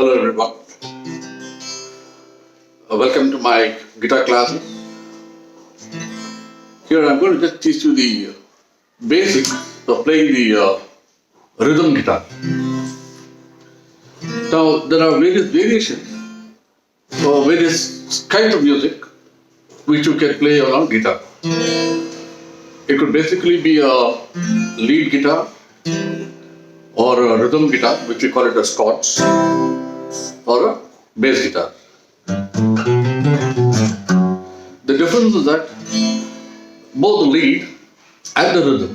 Hello everyone. Welcome to my guitar classes. Here I'm going to just teach you the basics of playing the rhythm guitar. Now there are various variations or various kinds of music which you can play on guitar. It could basically be a lead guitar or a rhythm guitar, which we call it as chords, or a bass guitar. The difference is that both the lead and the rhythm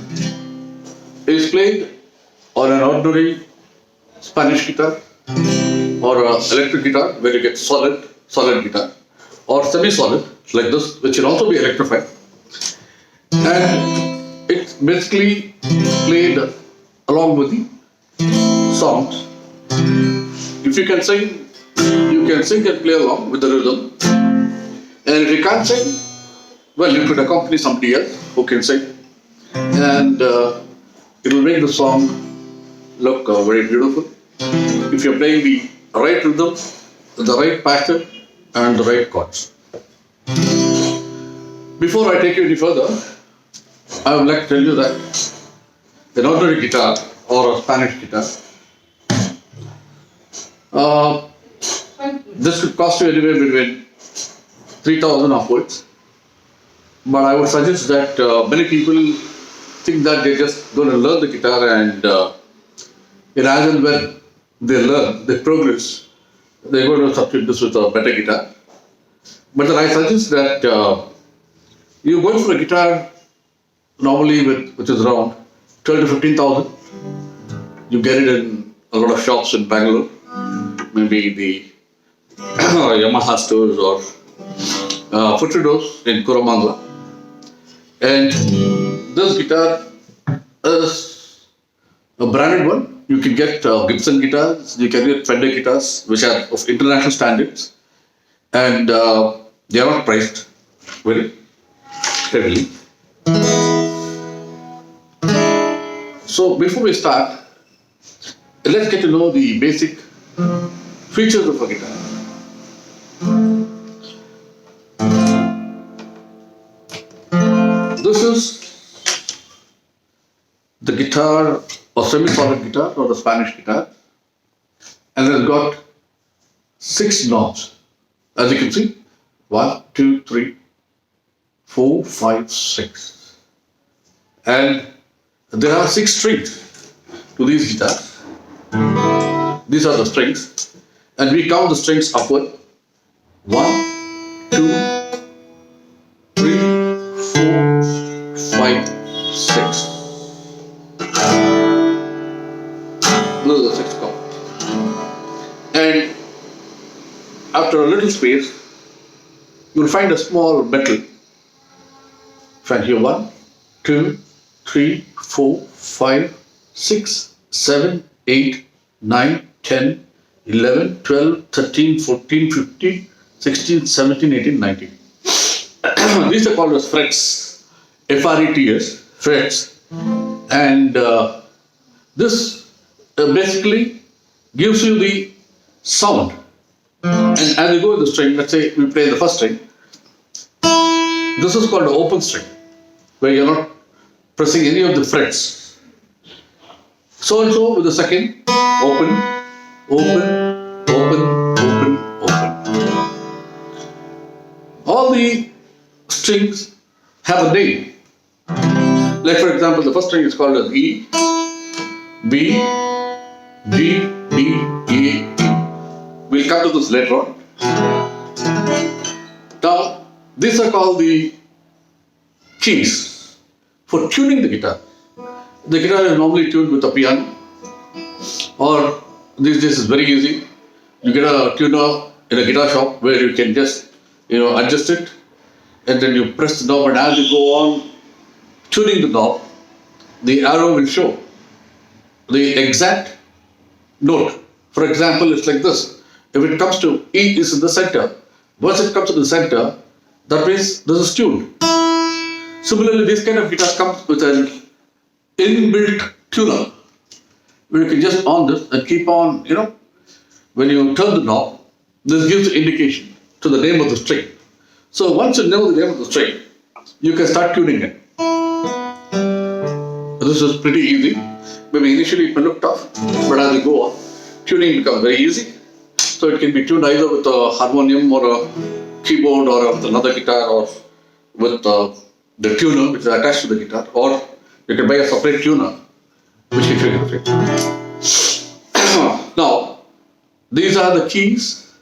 is played on an ordinary Spanish guitar or an electric guitar where you get solid guitar, or semi-solid like this, which can also be electrified, and it's basically played along with the songs. If you can sing, you can sing and play along with the rhythm. And if you can't sing, well, you could accompany somebody else who can sing, and it will make the song look very beautiful. If you're playing the right rhythm, the right pattern, and the right chords. Before I take you any further, I would like to tell you that an ordinary guitar or a Spanish guitar, this could cost you anywhere between 3,000 upwards. But I would suggest that many people think that they're just going to learn the guitar, and as and when they learn, they progress, they're going to substitute this with a better guitar. But then I suggest that you go for a guitar normally which is around 12 to 15,000. You get it in a lot of shops in Bangalore, maybe the Yamaha stores or Futridos in Kuramangala. And this guitar is a branded one. You can get Gibson guitars, you can get Fender guitars, which are of international standards, and they are not priced very heavily. So before we start, let's get to know the basic features of a guitar. This is the guitar or semi-solid guitar or the Spanish guitar, and it's got 6 knobs. As you can see, 1, 2, 3, 4, 5, 6. And there are 6 strings to these guitars. These are the strings, and we count the strings upward. 1, 2, 3, 4, 5, 6. Those are the 6 count. And after a little space, you will find a small metal. Find here 1, 2, 3, 4, 5, 6, 7, 8, 9, 10, 11, 12, 13, 14, 15, 16, 17, 18, 19. These are called as frets, F-R-E-T-S, frets. And this basically gives you the sound. And as you go with the string, let's say we play the first string. This is called an open string, where you're not pressing any of the frets. So and so with the second, open, open, open, open, open. All the strings have a name. Like for example, the first string is called as E, B, G, B, A, E. We'll come to this later on. Now, these are called the keys for tuning the guitar. The guitar is normally tuned with a piano, or these days is very easy. You get a tuner in a guitar shop where you can just adjust it, and then you press the knob, and as you go on tuning the knob, the arrow will show the exact note. For example, it's like this. If it comes to E is in the center, once it comes to the center, that means this is tuned. Similarly, this kind of guitar comes with an inbuilt tuner, where you can just on this and keep on, when you turn the knob, this gives the indication to the name of the string. So once you know the name of the string, you can start tuning it. This is pretty easy. Maybe initially it may look tough, but as you go on, tuning becomes very easy. So it can be tuned either with a harmonium or a keyboard or with another guitar or with the tuner which is attached to the guitar, or you can buy a separate tuner which can trigger the flute. Now, these are the keys,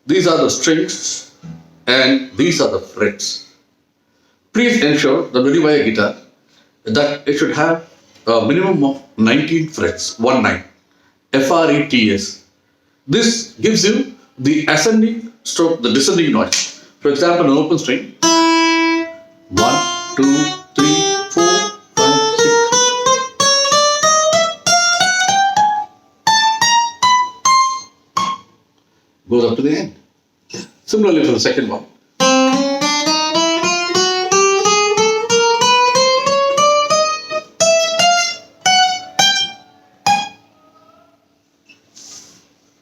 these are the strings, and these are the frets. Please ensure that when you buy a guitar, that it should have a minimum of 19 frets, 19, F-R-E-T-S. This gives you the ascending stroke, the descending noise. For example, an open string, 1, 2, 3, 4, 5, 6. Goes up to the end. Similarly for the second one.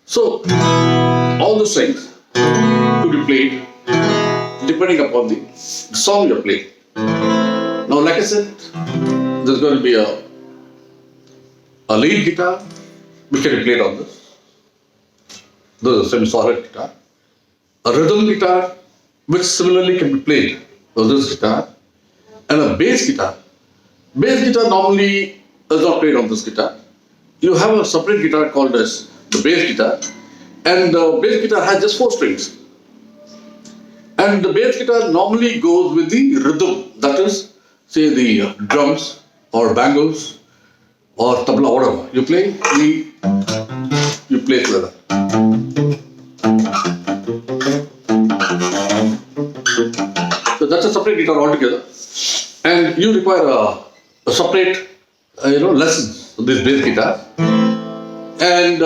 So, all the strings to be played depending upon the song you're playing. Now, like I said, there's going to be a lead guitar which can be played on this. This is a semi-solid guitar. A rhythm guitar which similarly can be played on this guitar. And a bass guitar. Bass guitar normally is not played on this guitar. You have a separate guitar called as the bass guitar, and the bass guitar has just 4 strings. And the bass guitar normally goes with the rhythm, that is, say the drums or bangles or tabla, whatever. You play together. So that's a separate guitar altogether, and you require a separate, lessons on this bass guitar. And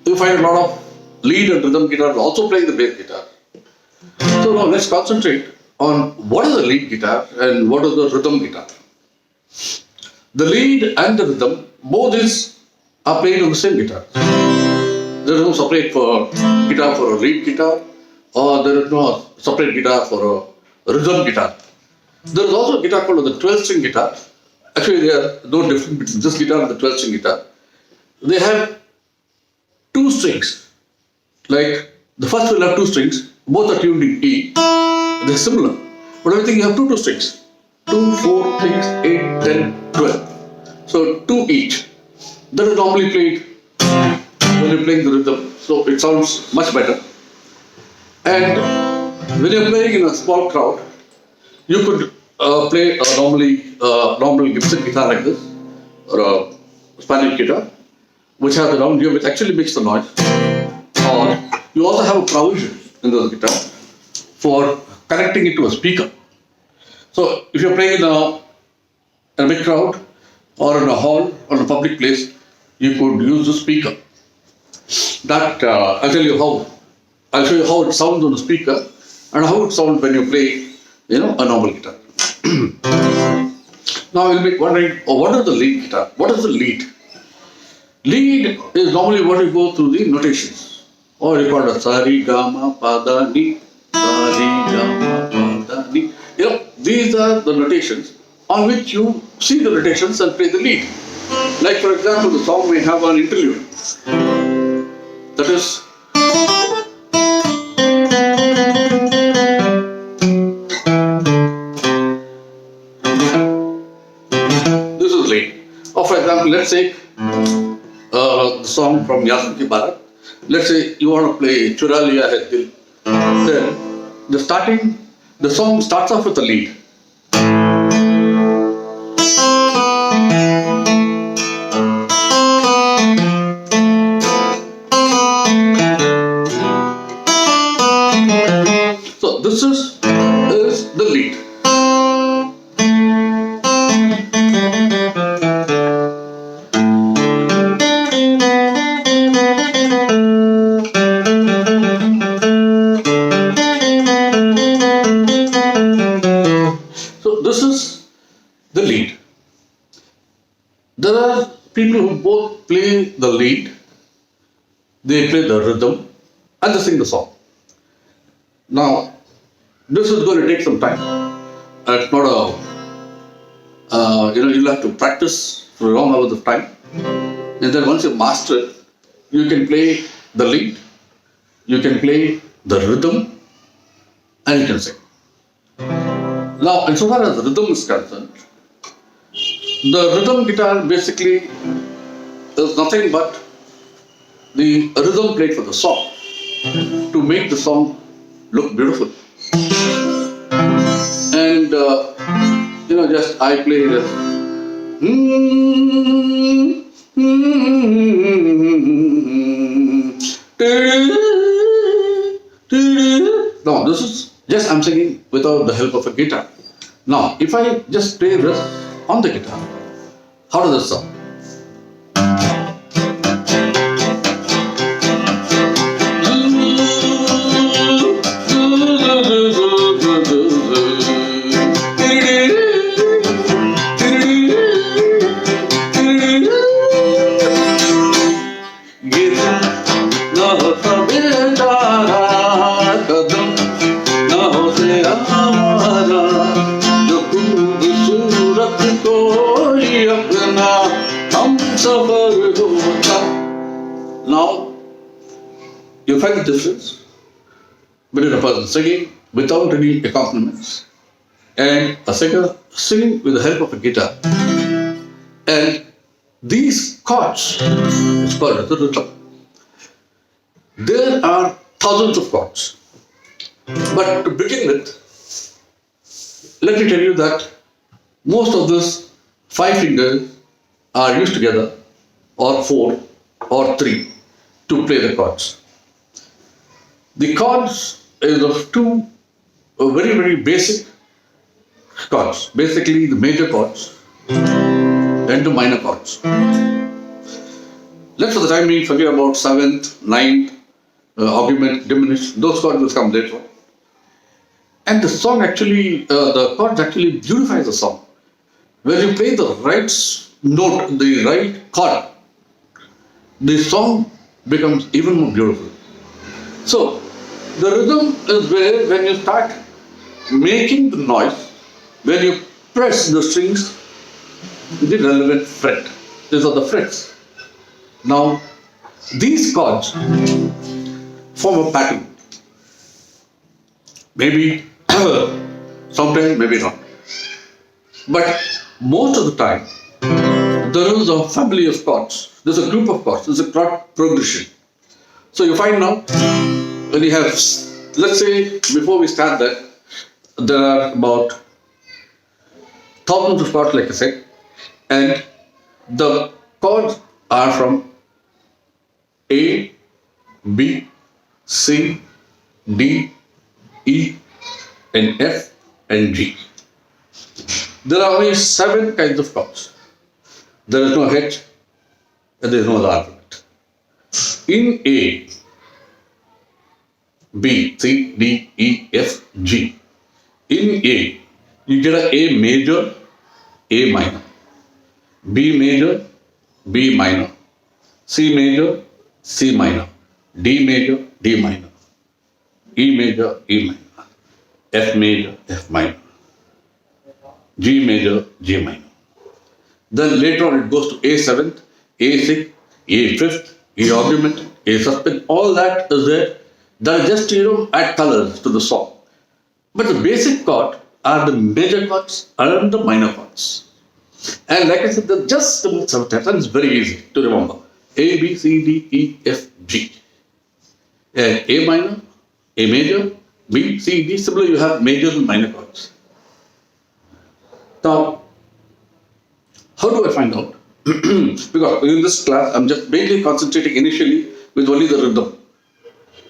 you find a lot of lead and rhythm guitars also playing the bass guitar. So now let's concentrate on what is the lead guitar and what is the rhythm guitar. The lead and the rhythm, both are played on the same guitar. There is no separate guitar for a lead guitar, or there is no separate guitar for a rhythm guitar. There is also a guitar called the 12-string guitar. Actually, there are no difference between this guitar and the 12-string guitar. They have 2 strings. Like the first will have 2 strings, both are tuned in E. They're similar, but everything you have 2 strings. 2, 4, 6, 8, 10, 12. So 2 each. That is normally played when you're playing the rhythm, so it sounds much better. And when you're playing in a small crowd, you could play a normal Gibson guitar like this, or a Spanish guitar, which has a round ear which actually makes the noise. Or you also have a provision in the guitar for connecting it to a speaker. So if you're playing in a big crowd or in a hall or in a public place, you could use the speaker. That I'll show you how it sounds on the speaker and how it sounds when you play, a normal guitar. Now you'll be wondering, what is the lead guitar? What is the lead? Lead is normally what you go through the notations, or you call it sa re ga ma pa da ni, sa re ga ma pa da ni. These are the notations on which you see the notations and play the lead. Like for example, the song may have an interlude. That is, this is lead. Or for example, let's say the song from Yasin Ki Barat. Let's say you want to play Chura Liya Hai Dil. Then the song starts off with a lead. So this is the lead. So this is the lead. There are people who both play the lead they play the rhythm, and they sing the song. Now, this is going to take some time. It's not a, you'll have to practice for long hours of time. And then once you master it, you can play the lead, you can play the rhythm, and you can sing. Now, insofar as the rhythm is concerned, the rhythm guitar basically is nothing but the rhythm played for the song to make the song look beautiful. And just I play this. Now this is just I'm singing without the help of a guitar. Now if I just play this on the guitar, how does this sound? Now, you find the difference between a person singing without any accompaniments and a singer singing with the help of a guitar. And these chords, it's called the rhythm. There are thousands of chords. But to begin with, let me tell you that most of these 5 fingers are used together, or 4 or 3, to play the chords. The chords is of 2 very, very basic chords, basically the major chords and the minor chords. Let's for the time being forget about 7th, 9th, augment, diminish, those chords will come later on. And the song actually, the chords actually beautifies the song. When you play the right note, the right chord, the song becomes even more beautiful. So, the rhythm is where when you start making the noise, when you press the strings, the relevant fret. These are the frets. Now, these chords form a pattern. Maybe sometimes, maybe not. But most of the time, there is a family of chords. There's a group of chords. There's a chord progression. So you find now, when you have, let's say, before we start that, there are about thousands of chords, like I said, and the chords are from A, B, C, D, E, and F, and G. There are only 7 kinds of chords. There is no H, and there is no other alphabet. In A, B, C, D, E, F, G. In A, you get A major, A minor, B major, B minor, C major, C minor, D major, D minor, E major, E minor, F major, F minor, G major, G minor. Then later on it goes to A7th, A6th, A5th, A augmented, A suspended. All that is there. That is just add colors to the song. But the basic chord are the major chords and the minor chords. And like I said, they're just simple subtypes, and it's very easy to remember. A, B, C, D, E, F, G. A minor, A major, B, C, D. Similarly, you have major and minor chords. Now, how do I find out? Because in this class, I'm just mainly concentrating initially with only the rhythm.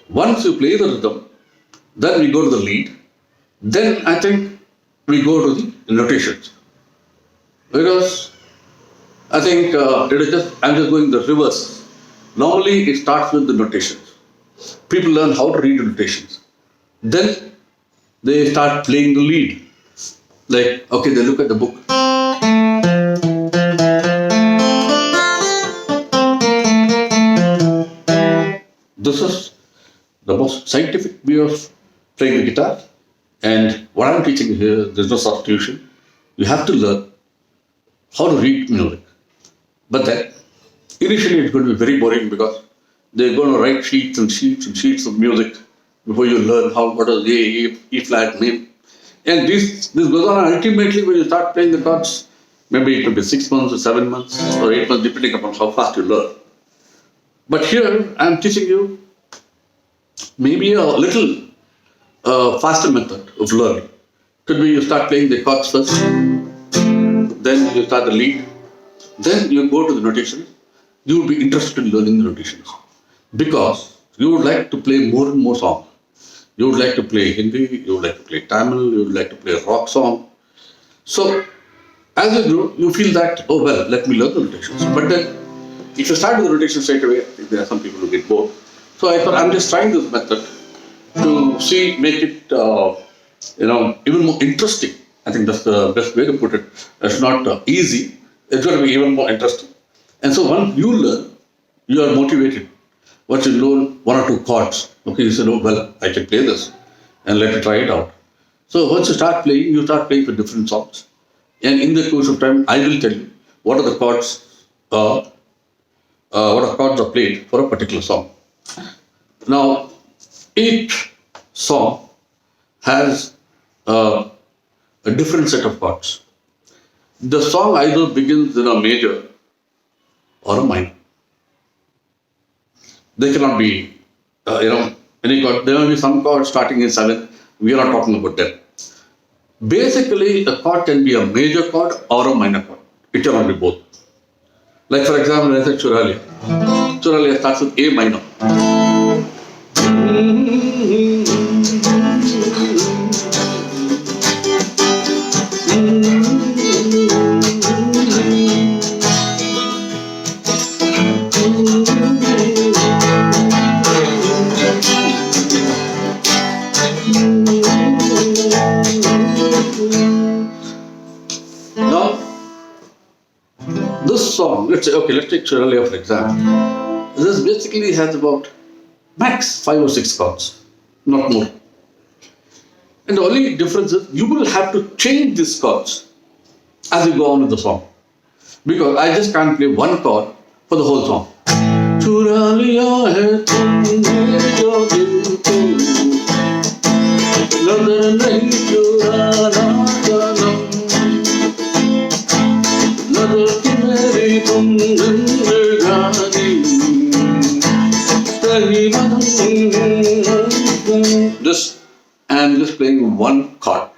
Once you play the rhythm, then we go to the lead. Then I think we go to the notations. Because I think I'm just going the reverse. Normally it starts with the notations. People learn how to read the notations. Then they start playing the lead. Like, okay, they look at the book. This is the most scientific way of playing the guitar. And what I'm teaching here, there's no substitution. You have to learn how to read music. But then, initially it's going to be very boring because they're going to write sheets and sheets and sheets of music before you learn what is E flat mean. And this goes on ultimately when you start playing the chords. Maybe it could be 6 months or 7 months or 8 months, depending upon how fast you learn. But here I'm teaching you maybe a little faster method of learning. Could be you start playing the chords first, then you start the lead, then you go to the notation. You will be interested in learning the notations because you would like to play more and more songs. You would like to play Hindi, you would like to play Tamil, you would like to play a rock song. So, as you grow, you feel that, oh well, let me learn the notations. But then, if you start with the notation straight away, I think there are some people who get bored. So I thought I'm just trying this method to make it, even more interesting. I think that's the best way to put it. It's not easy. It's going to be even more interesting. And so once you learn, you are motivated. Once you learn one or two chords, okay, you say, oh well, I can play this, and let me try it out. So once you start playing for different songs. And in the course of time, I will tell you what are the chords, are played for a particular song. Now, each song has a different set of chords. The song either begins in a major or a minor. They cannot be, any chord. There will be some chords starting in 7. We are not talking about them. Basically, a chord can be a major chord or a minor chord. It cannot be both. Like for example, I said Churalia. Churalia starts with A minor. Now, this song, let's take Churalia for example. This basically has about max 5 or 6 chords, not more. And the only difference is you will have to change these chords as you go on with the song. Because I just can't play one chord for the whole song. चुरा लिया है तुमने जो दिल को, नजर नहीं चुराना सनम, नजर की मेरी तुम जिंदगानी, सही Just I'm just playing one chord,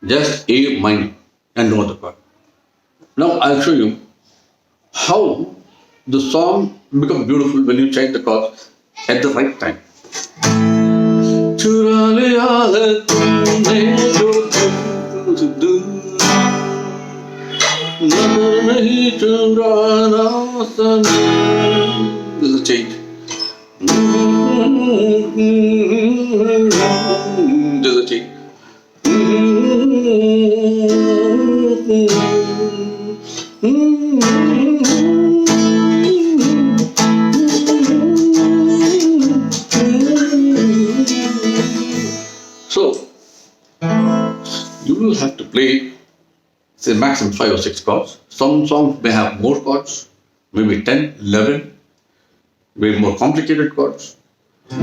just A minor and no other chord. Now I'll show you how the song becomes beautiful when you change the chords at the right time. चुरा लिया है तुमने जो दिल, नजर नहीं चुराना सनम. This is a change. There's a change. So, you will have to play, say, maximum 5 or 6 chords. Some songs may have more chords, maybe 10, 11, maybe more complicated chords.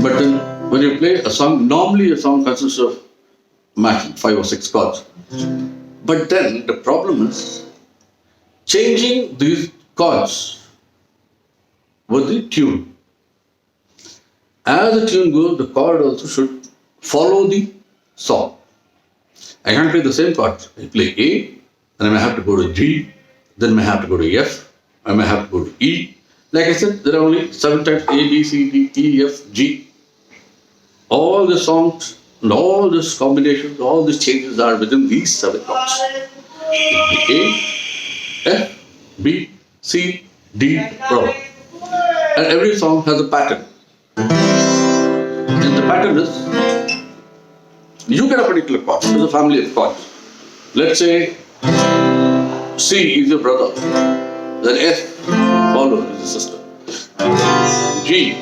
But then, when you play a song, normally a song consists of maximum 5 or 6 chords. But then, the problem is changing these chords with the tune. As the tune goes, the chord also should follow the song. I can't play the same chords. I play A, then I may have to go to G, then I may have to go to F, I may have to go to E. Like I said, there are only 7 types: A, B, C, D, E, F, G. All the songs and all these combinations, all these changes are within these 7 chords. A, F, B, C, D, whatever. And every song has a pattern. And the pattern is, you get a particular chord. There's a family of chords. Let's say C is your brother, then F follows is your sister, G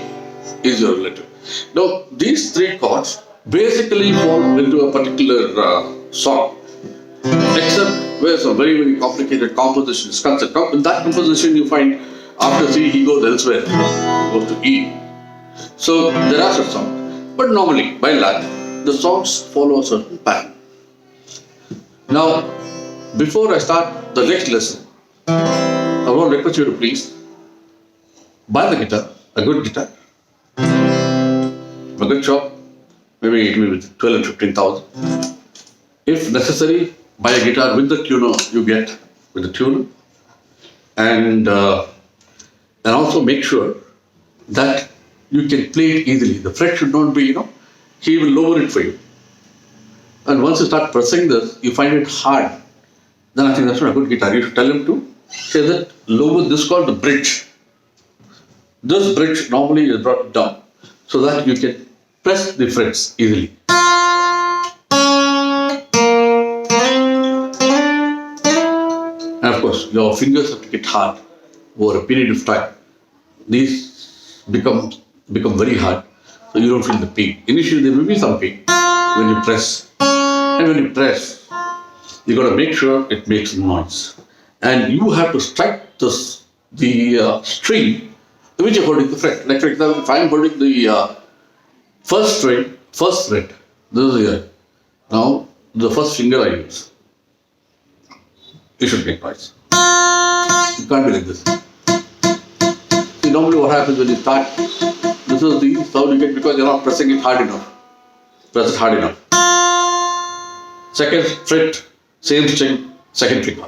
is your relative. Now, these three chords basically fall into a particular song, except where some very, very complicated composition is concerned. In that composition, you find after C, he goes elsewhere, he goes to E. So, there are such songs. But normally, by and large, the songs follow a certain pattern. Now, before I start the next lesson, I want to request you to please buy the guitar, a good guitar, a good shop, maybe it will be 12 and 15,000. If necessary, buy a guitar with the tuner you get with the tuner, and also make sure that you can play it easily. The fret should not be, he will lower it for you. And once you start pressing this, you find it hard. Then I think that's not a good guitar. You should tell him to say that lower. This is called the bridge. This bridge normally is brought down so that you can press the frets easily. And of course, your fingers have to get hard over a period of time. These become very hard, so you don't feel the pain. Initially, there will be some pain when you press. And when you press, you got to make sure it makes noise. And you have to strike the string to which you're holding the fret. Like for example, if I'm holding the first string, first fret, this is here. Now, the first finger I use, it should make noise. You can't be like this. See, normally what happens when you start, this is the sound you get because you're not pressing it hard enough. Press it hard enough. Second fret, same string, second finger.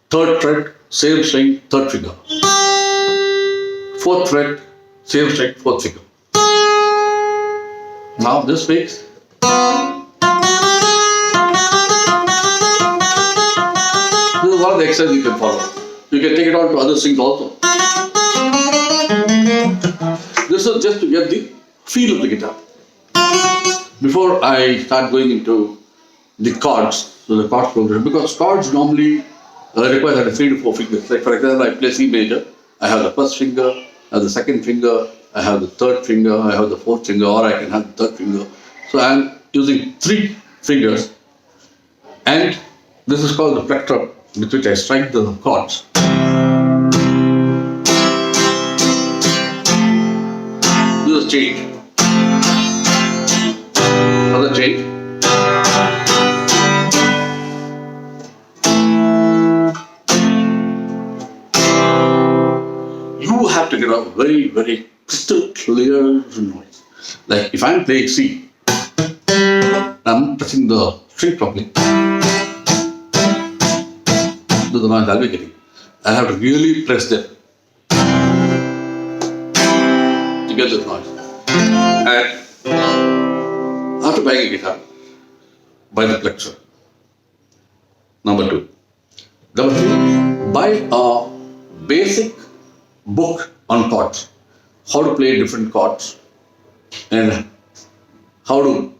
Third fret, same string, third finger. Fourth fret, same string, fourth finger. Now this makes. This is one of the exercises you can follow. You can take it on to other strings also. This is just to get the feel of the guitar. Before I start going into the chords, so the chords progression, because chords normally require 3 to 4 fingers. Like for example, I play C major, I have the first finger, I have the second finger, I have the third finger, I have the fourth finger, or I can have the third finger. So I am using 3 fingers, and this is called the plectrum, with which I strike the chords. This is change. Another change. You have to get a very, very crystal clear noise. Like if I'm playing C, I'm pressing the string properly. This is the noise I'll be getting. I have to really press them to get this noise. And after buying a guitar, buy the plectrum. Number 2. Number 3, buy a basic book on chords. How to play different chords and how to,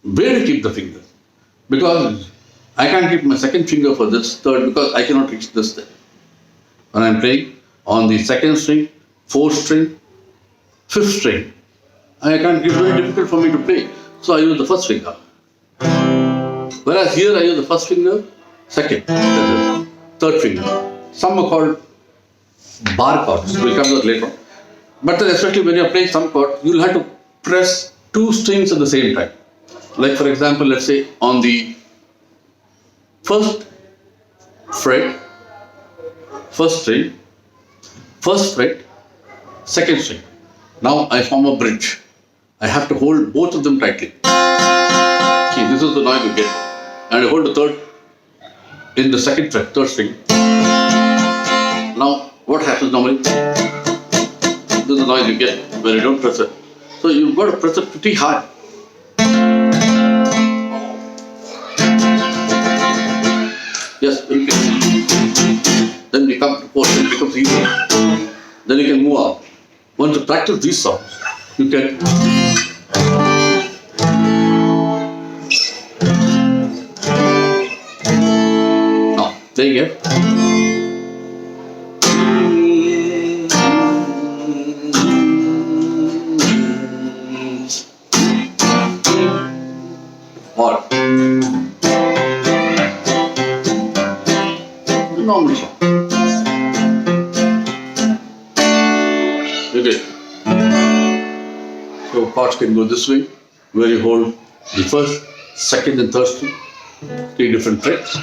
where to keep the fingers. Because I can't keep my second finger for this third because I cannot reach this thing. When I'm playing on the second string, fourth string, fifth string, it's very difficult for me to play. So I use the first finger. Whereas here I use the first finger, second, third finger. Some are called bar chords. We'll come to that later. But then especially when you're playing some chord, you'll have to press 2 strings at the same time. Like for example, let's say on the first fret, first string, first fret, second string. Now I form a bridge. I have to hold both of them tightly. See, this is the noise you get. And I hold the third in the second fret, third string. Now, what happens normally? This is the noise you get when you don't press it. So you've got to press it pretty hard. Yes, you can. Then we come to fourth, then it becomes easier. Then you can move on. Once you practice these songs, you can now playing it. normal song. Okay. So chords can go this way, where you hold the first, second, and third string, 3 different frets.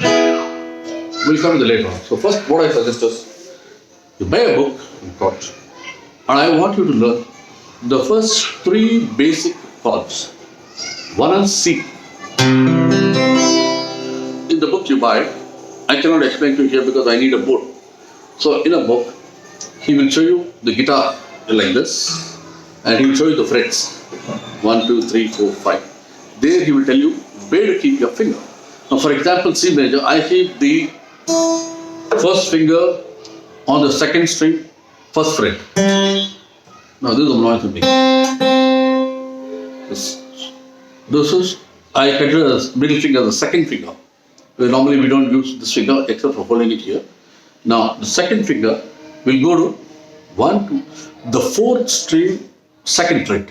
We'll come to the later on. So first, what I suggest is you buy a book on chords, and I want you to learn the first 3 basic chords. One is C. In the book you buy, I cannot explain to you here because I need a board. So in a book, he will show you the guitar like this, and he will show you the frets. 1, 2, 3, 4, 5. There he will tell you where to keep your finger. Now for example, C major, I keep the first finger on the second string, first fret. Now this is a noise with me. This is, I consider as middle finger as the second finger. Where normally we don't use this finger except for holding it here. Now the second finger will go to 1, 2, the 4th string, second fret.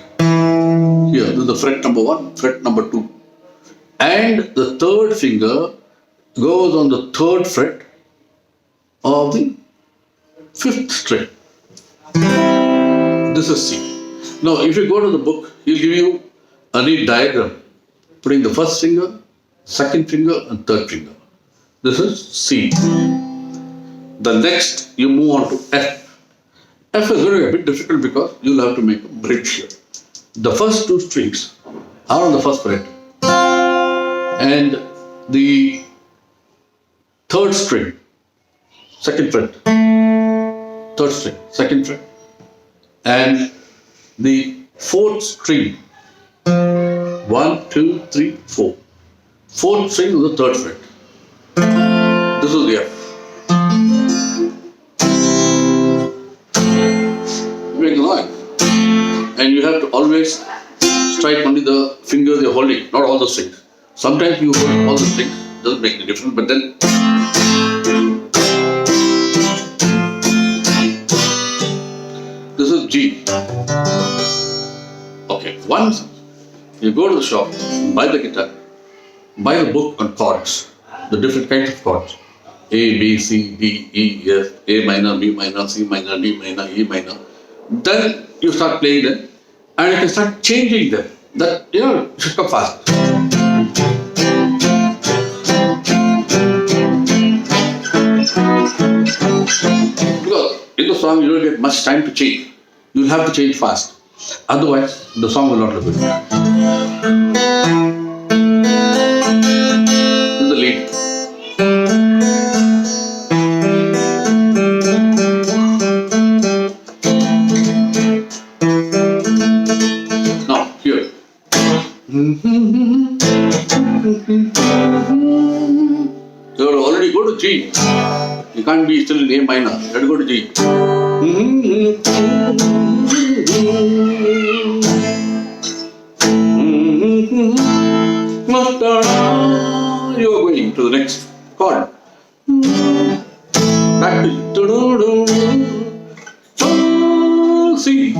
Here, this is the fret number 1, fret number 2. And the 3rd finger goes on the 3rd fret of the 5th string. This is C. Now if you go to the book, he'll give you a neat diagram putting the first finger, second finger, and 3rd finger. This is C. The next you move on to F. F is going to be a bit difficult because you'll have to make a bridge here. The first 2 strings are on the first fret, and the 3rd string, second fret, 3rd string, second fret, and the 4th string, 1, 2, 3, 4. 4th string is the 3rd fret. This is the F. You make the noise. And you have to always strike only the fingers you're holding, not all the strings. Sometimes you hold all the strings, doesn't make any difference, but then this is G. Okay, once you go to the shop, buy the guitar, buy the book on chords, the different kinds of chords. A, B, C, D, E, F, A minor, B minor, C minor, D minor, E minor. Then you start playing them, and you can start changing them. That, you should come fast. Because in the song you don't get much time to change. You'll have to change fast. Otherwise, the song will not look good. This is the lead. Now, here. You have already go to G. You can't be still in A minor. You have to go to G. You are going to the next chord. Back to C.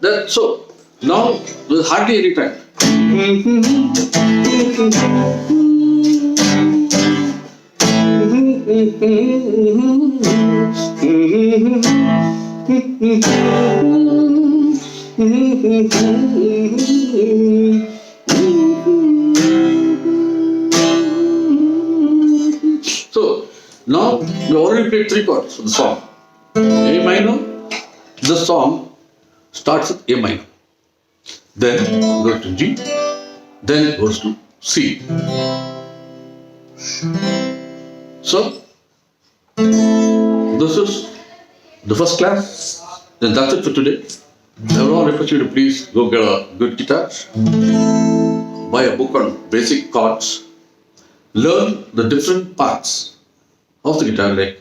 That, so now there's hardly any time. So now we already played 3 chords for the song. A minor, the song starts with A minor, then goes to G, then goes to C. So this is the first class. Then that's it for today. I would all request you to please go get a good guitar, buy a book on basic chords, learn the different parts of the guitar, like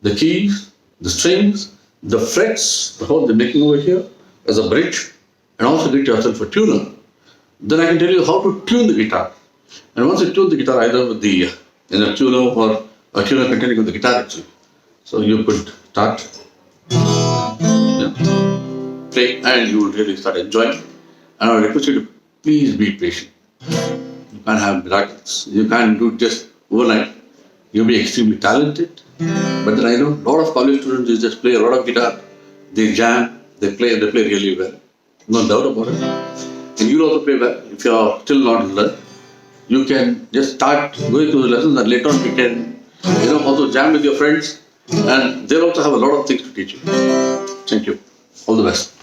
the keys, the strings, the frets, the whole they're making over here as a bridge, and also get yourself a tuner. Then I can tell you how to tune the guitar. And once you tune the guitar, either with the tuner or a tuner containing with the guitar actually. So you could start, play, and you will really start enjoying. And I request you to Please be patient. You can't have miracles. You can't do it just overnight. You'll be extremely talented. But then I know a lot of college students they just play a lot of guitar. They jam, they play really well. No doubt about it. And you'll also play well if you're still not learned. You can just start going through the lessons and later on you can also jam with your friends and they'll also have a lot of things to teach you. Thank you. All the best.